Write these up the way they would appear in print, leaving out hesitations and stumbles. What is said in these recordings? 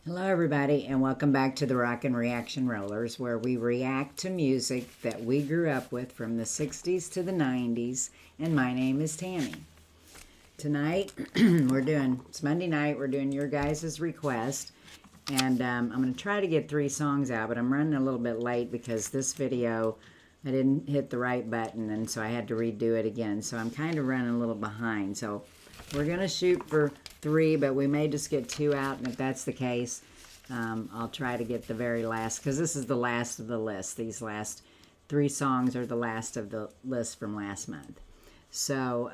Hello everybody and welcome back to the Rockin Reaction Rollers, where we react to music that we grew up with from the 60s to the 90s, and my name is Tammy. Tonight it's Monday night, we're doing your guys' request, and I'm going to try to get 3 songs out, but I'm running a little bit late because this video, I didn't hit the right button, and so I had to redo it again, so I'm kind of running a little behind. So we're going to shoot for 3, but we may just get 2 out, and if that's the case, I'll try to get the very last, because this is the last of the list. These last 3 songs are the last of the list from last month. So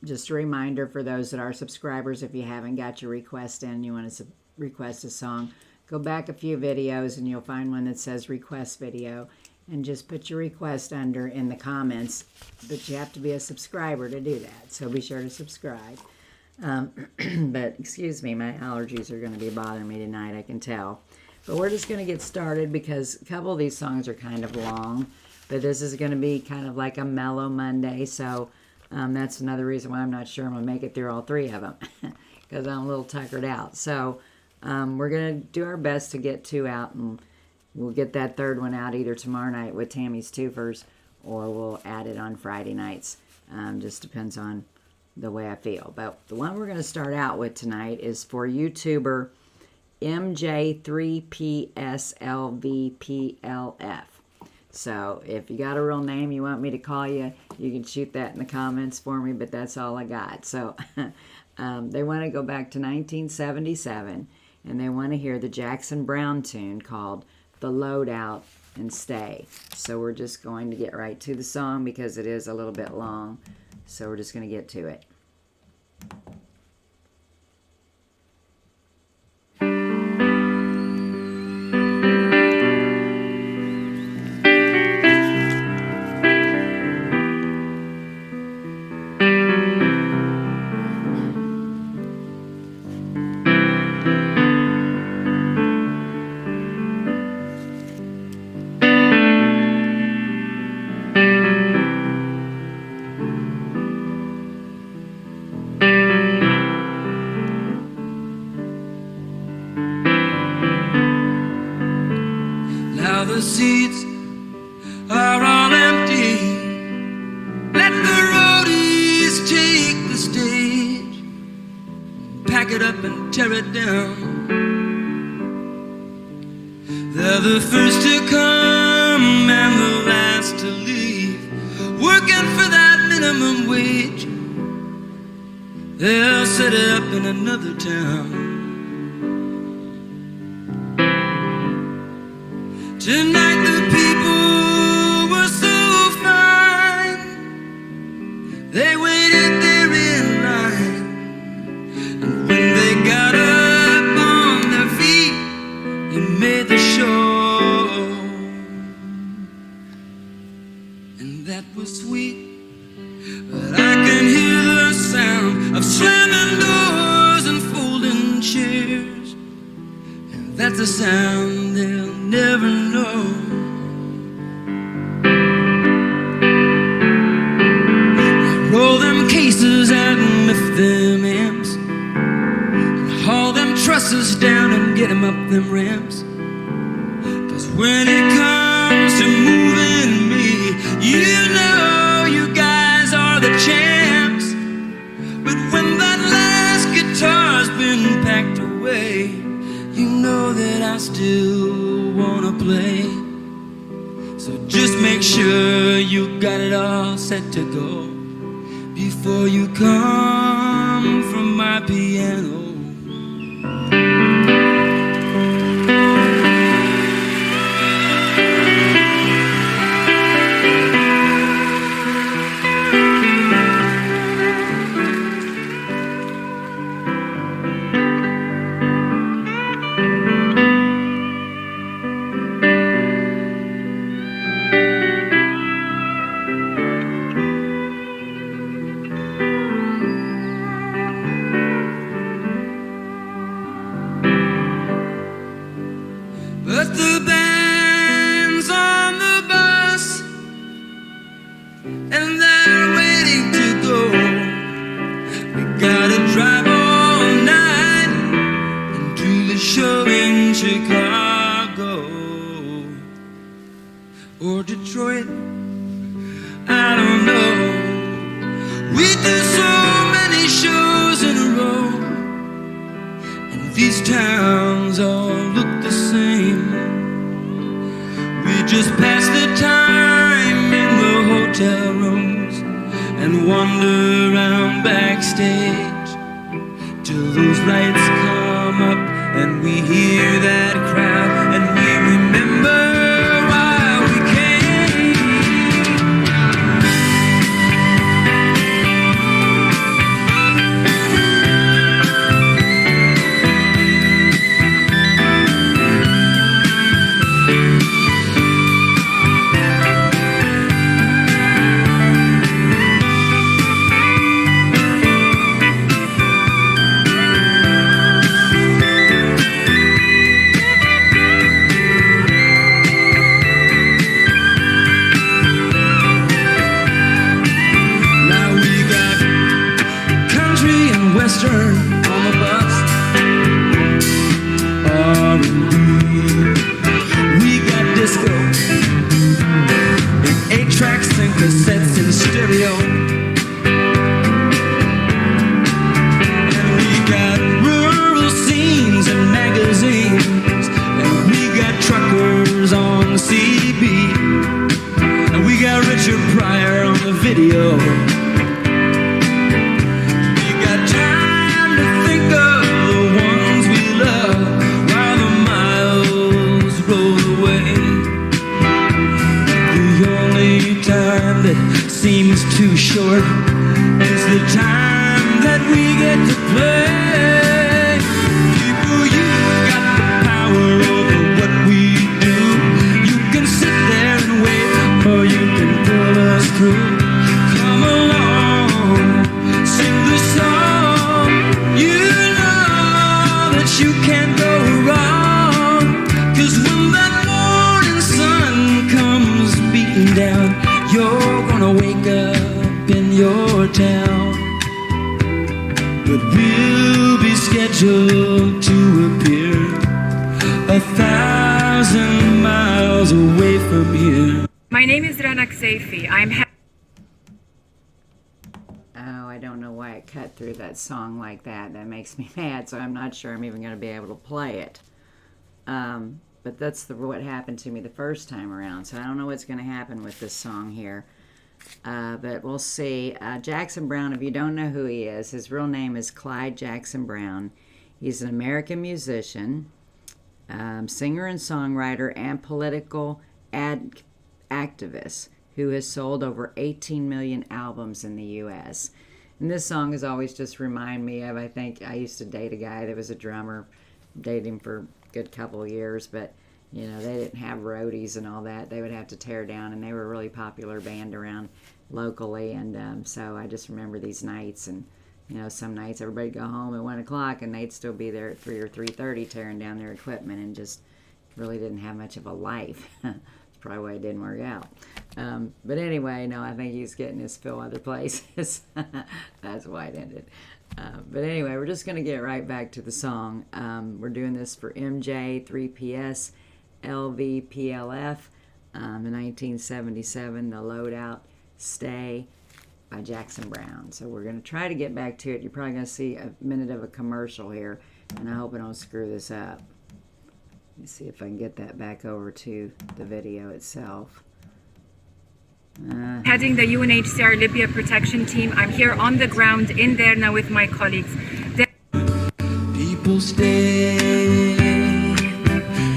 just a reminder for those that are subscribers, if you haven't got your request in, you want to request a song, go back a few videos and you'll find one that says request video, and just put your request under in the comments, but you have to be a subscriber to do that, so be sure to subscribe. But excuse me, my allergies are going to be bothering me tonight, I can tell. But we're just going to get started because a couple of these songs are kind of long, but this is going to be kind of like a mellow Monday, so that's another reason why I'm not sure I'm going to make it through all 3 of them, because I'm a little tuckered out. So we're going to do our best to get 2 out, and we'll get that 3rd one out either tomorrow night with Tammy's twofers, or we'll add it on Friday nights. Just depends on the way I feel. But the one we're going to start out with tonight is for YouTuber MJ3PSLVPLF. So if you got a real name you want me to call you, you can shoot that in the comments for me, but that's all I got. So they want to go back to 1977, and they want to hear the Jackson Browne tune called The Loadout and Stay. So we're just going to get right to the song because it is a little bit long. So we're just going to get to it. The seats are all empty. Let the roadies take the stage, pack it up and tear it down. They're the first to come and the last to leave, working for that minimum wage. They'll set it up in another town. Tonight the people were so fine, they waited there in line, and when they got up on their feet, they made the show, and that was sweet. But I can hear the sound of slamming doors and folding chairs, and that's a sound they'll never know. I roll them cases out and lift them amps, and haul them trusses down and get them up them ramps. 'Cause when it comes to moving me, you know you guys are the champs. But when that last guitar's been packed away, you know that I still wanna play. So just make sure you got it all set to go before you come from my piano. But the band's on the bus, and they're waiting to go. We gotta drive all night and do the show. Chicago or Detroit, I don't know. We do so many shows in a row, and these towns all look the same. We just pass the time in the hotel rooms and wander around backstage till those lights come up and we hear that crowd and we remember why we came. Western on the bus, R&B. We got disco and 8 tracks and cassettes in stereo, and we got rural scenes and magazines, and we got truckers on the CB, and we got Richard Pryor on the video. Seems too short is the time that we get to play. People, you got the power over what we do. You can sit there and wait, or you can pull us through. Come along, sing the song. You know that you can't go wrong, 'cause when that morning sun comes beating down, you're gonna wake up in your town, but we'll be scheduled to appear 1,000 miles away from here. My name is Rana Kseifi. Oh, I don't know why it cut through that song like that. That makes me mad, so I'm not sure I'm even going to be able to play it. But that's what happened to me the first time around, so I don't know what's going to happen with this song here. But we'll see. Jackson Browne, if you don't know who he is, his real name is Clyde Jackson Browne. He's an American musician, singer and songwriter, and political activist who has sold over 18 million albums in the U.S. And this song has always just remind me of, I think I used to date a guy that was a drummer, dated him for good couple of years, but you know, they didn't have roadies and all that. They would have to tear down, and they were a really popular band around locally. And so I just remember these nights, and you know, some nights everybody'd go home at 1 o'clock and they'd still be there at 3 or 3:30 tearing down their equipment, and just really didn't have much of a life. That's probably why it didn't work out. But anyway, no, I think he's getting his fill other places. That's why it ended. But anyway, we're just going to get right back to the song. We're doing this for MJ, 3PS, LVPLF, in 1977, The Loadout Stay by Jackson Browne. So we're going to try to get back to it. You're probably going to see a minute of a commercial here, and I hope I don't screw this up. Let me see if I can get that back over to the video itself. Heading the UNHCR Libya protection team. I'm here on the ground in there now with my colleagues. People stay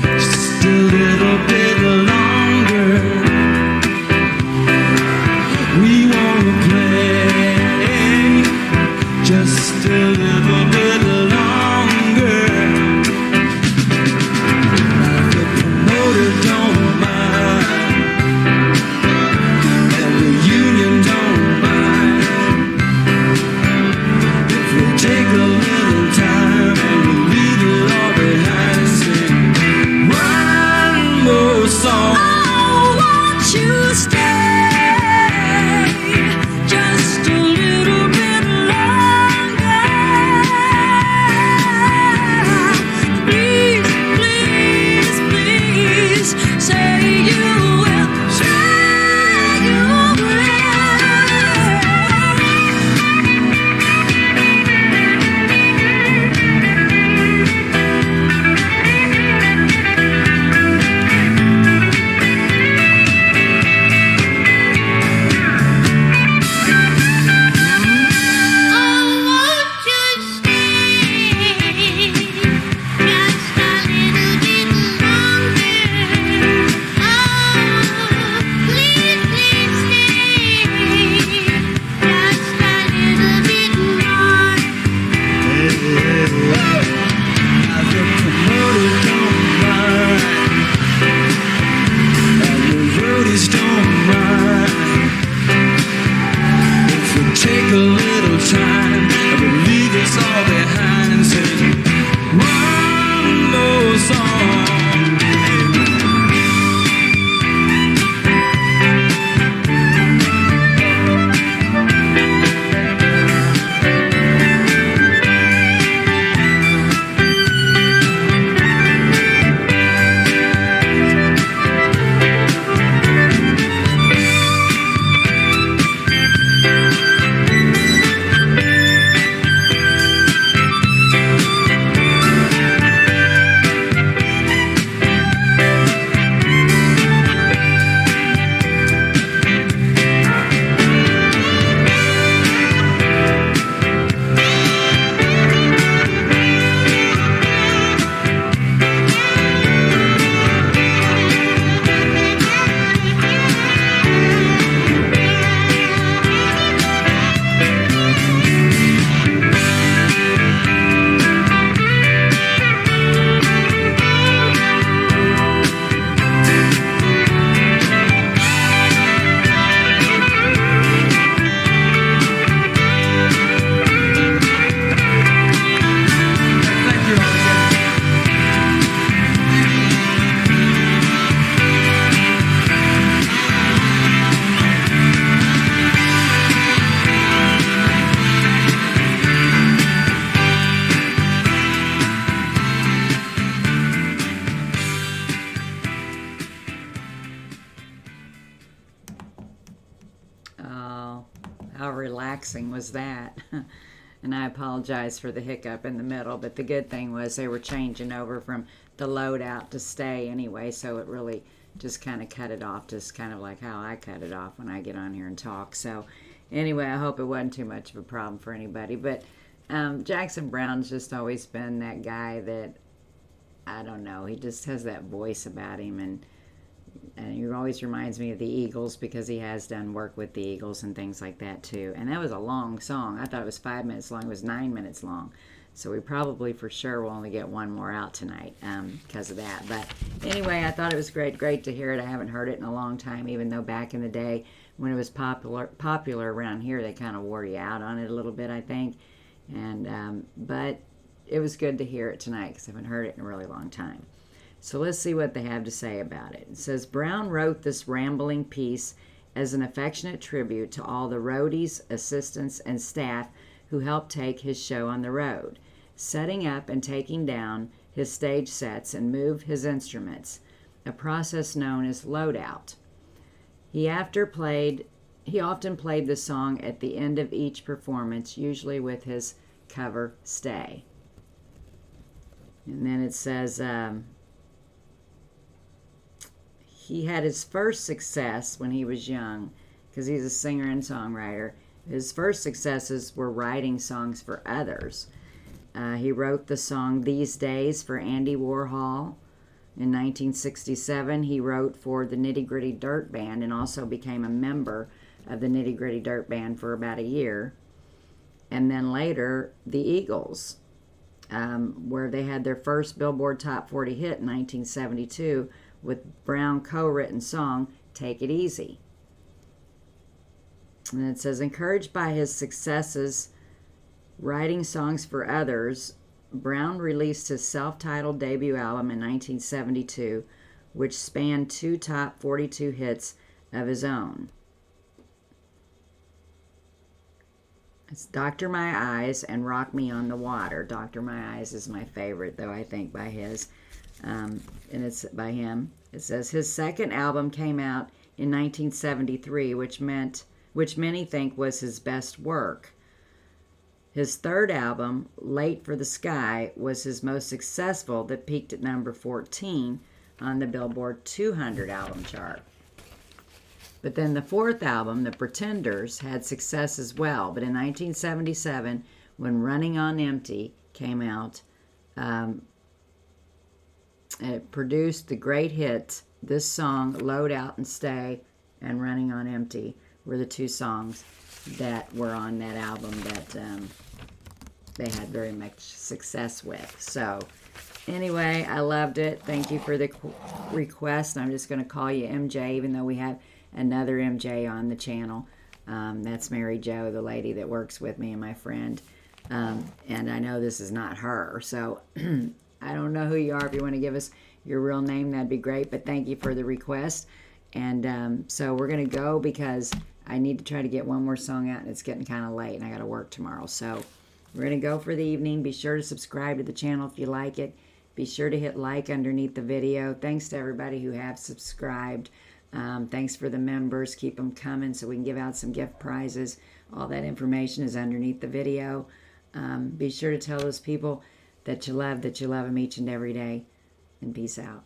just a little bit longer. We want to play just a little bit longer. The promoter don't mind, and the union don't mind, if we take a little time and we leave it all relaxing was that? And I apologize for the hiccup in the middle, but the good thing was they were changing over from the loadout to stay anyway, so it really just kind of cut it off, just kind of like how I cut it off when I get on here and talk. So anyway, I hope it wasn't too much of a problem for anybody. But Jackson Browne's just always been that guy that, I don't know, he just has that voice about him, and he always reminds me of the Eagles because he has done work with the Eagles and things like that too. And that was a long song. I thought it was 5 minutes long. It was 9 minutes long. So we probably for sure will only get one more out tonight because of that. But anyway, I thought it was great to hear it. I haven't heard it in a long time, even though back in the day when it was popular around here, they kind of wore you out on it a little bit, I think. And but it was good to hear it tonight because I haven't heard it in a really long time. So let's see what they have to say about it. It says, Browne wrote this rambling piece as an affectionate tribute to all the roadies, assistants, and staff who helped take his show on the road, setting up and taking down his stage sets and move his instruments, a process known as loadout. He often played the song at the end of each performance, usually with his cover Stay. And then it says, he had his first success when he was young, because he's a singer and songwriter. His first successes were writing songs for others. He wrote the song These Days for Andy Warhol. In 1967, he wrote for the Nitty Gritty Dirt Band and also became a member of the Nitty Gritty Dirt Band for about a year. And then later, the Eagles, where they had their first Billboard Top 40 hit in 1972 with Browne co-written song, Take It Easy. And it says, encouraged by his successes writing songs for others, Browne released his self-titled debut album in 1972, which spanned 2 top 42 hits of his own. It's Dr. My Eyes and Rock Me on the Water. Dr. My Eyes is my favorite, though, I think, by his. And it's by him. It says his second album came out in 1973, which many think was his best work. His third album, Late for the Sky, was his most successful, that peaked at number 14 on the Billboard 200 album chart. But then the fourth album, The Pretenders, had success as well. But in 1977, when Running on Empty came out, it produced the great hits. This song, Load Out and Stay, and Running on Empty were the 2 songs that were on that album that they had very much success with. So anyway, I loved it. Thank you for the request. I'm just going to call you MJ, even though we have another MJ on the channel. That's Mary Jo, the lady that works with me and my friend. And I know this is not her, so I don't know who you are. If you want to give us your real name, that'd be great. But thank you for the request. And so we're going to go because I need to try to get one more song out, and it's getting kind of late, and I got to work tomorrow. So we're going to go for the evening. Be sure to subscribe to the channel if you like it. Be sure to hit like underneath the video. Thanks to everybody who have subscribed. Thanks for the members. Keep them coming so we can give out some gift prizes. All that information is underneath the video. Be sure to tell those people that you love them each and every day. And peace out.